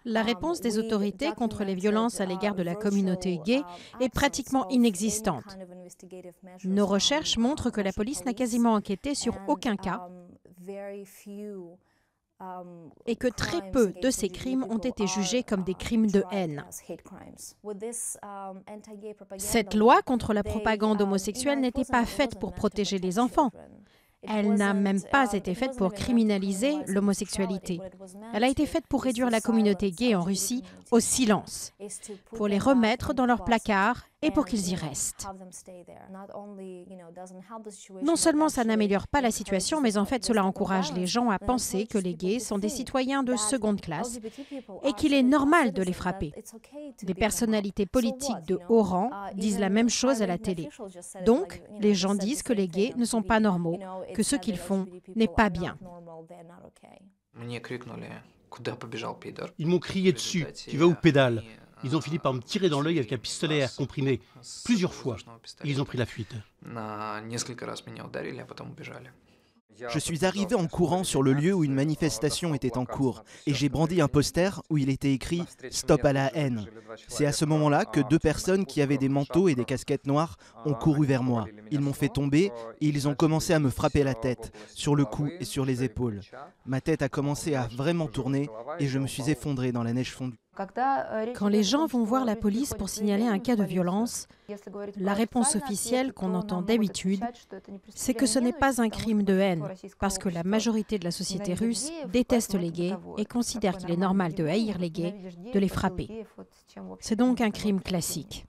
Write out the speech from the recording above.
La réponse des autorités contre les violences à l'égard de la communauté gay est pratiquement inexistante. Nos recherches montrent que la police n'a quasiment enquêté sur aucun cas et que très peu de ces crimes ont été jugés comme des crimes de haine. Cette loi contre la propagande homosexuelle n'était pas faite pour protéger les enfants. Elle n'a même pas été faite pour criminaliser l'homosexualité. Elle a été faite pour réduire la communauté gay en Russie au silence, pour les remettre dans leur placard et pour qu'ils y restent. Non seulement ça n'améliore pas la situation, mais en fait cela encourage les gens à penser que les gays sont des citoyens de seconde classe et qu'il est normal de les frapper. Des personnalités politiques de haut rang disent la même chose à la télé. Donc, les gens disent que les gays ne sont pas normaux, que ce qu'ils font n'est pas bien. Ils m'ont crié dessus, tu vas où pédale? Ils ont fini par me tirer dans l'œil avec un pistolet à air comprimé, plusieurs fois, et ils ont pris la fuite. Je suis arrivé en courant sur le lieu où une manifestation était en cours et j'ai brandi un poster où il était écrit « Stop à la haine ». C'est à ce moment-là que deux personnes qui avaient des manteaux et des casquettes noires ont couru vers moi. Ils m'ont fait tomber et ils ont commencé à me frapper la tête, sur le cou et sur les épaules. Ma tête a commencé à vraiment tourner et je me suis effondré dans la neige fondue. Quand les gens vont voir la police pour signaler un cas de violence, la réponse officielle qu'on entend d'habitude, c'est que ce n'est pas un crime de haine, parce que la majorité de la société russe déteste les gays et considère qu'il est normal de haïr les gays, de les frapper. C'est donc un crime classique.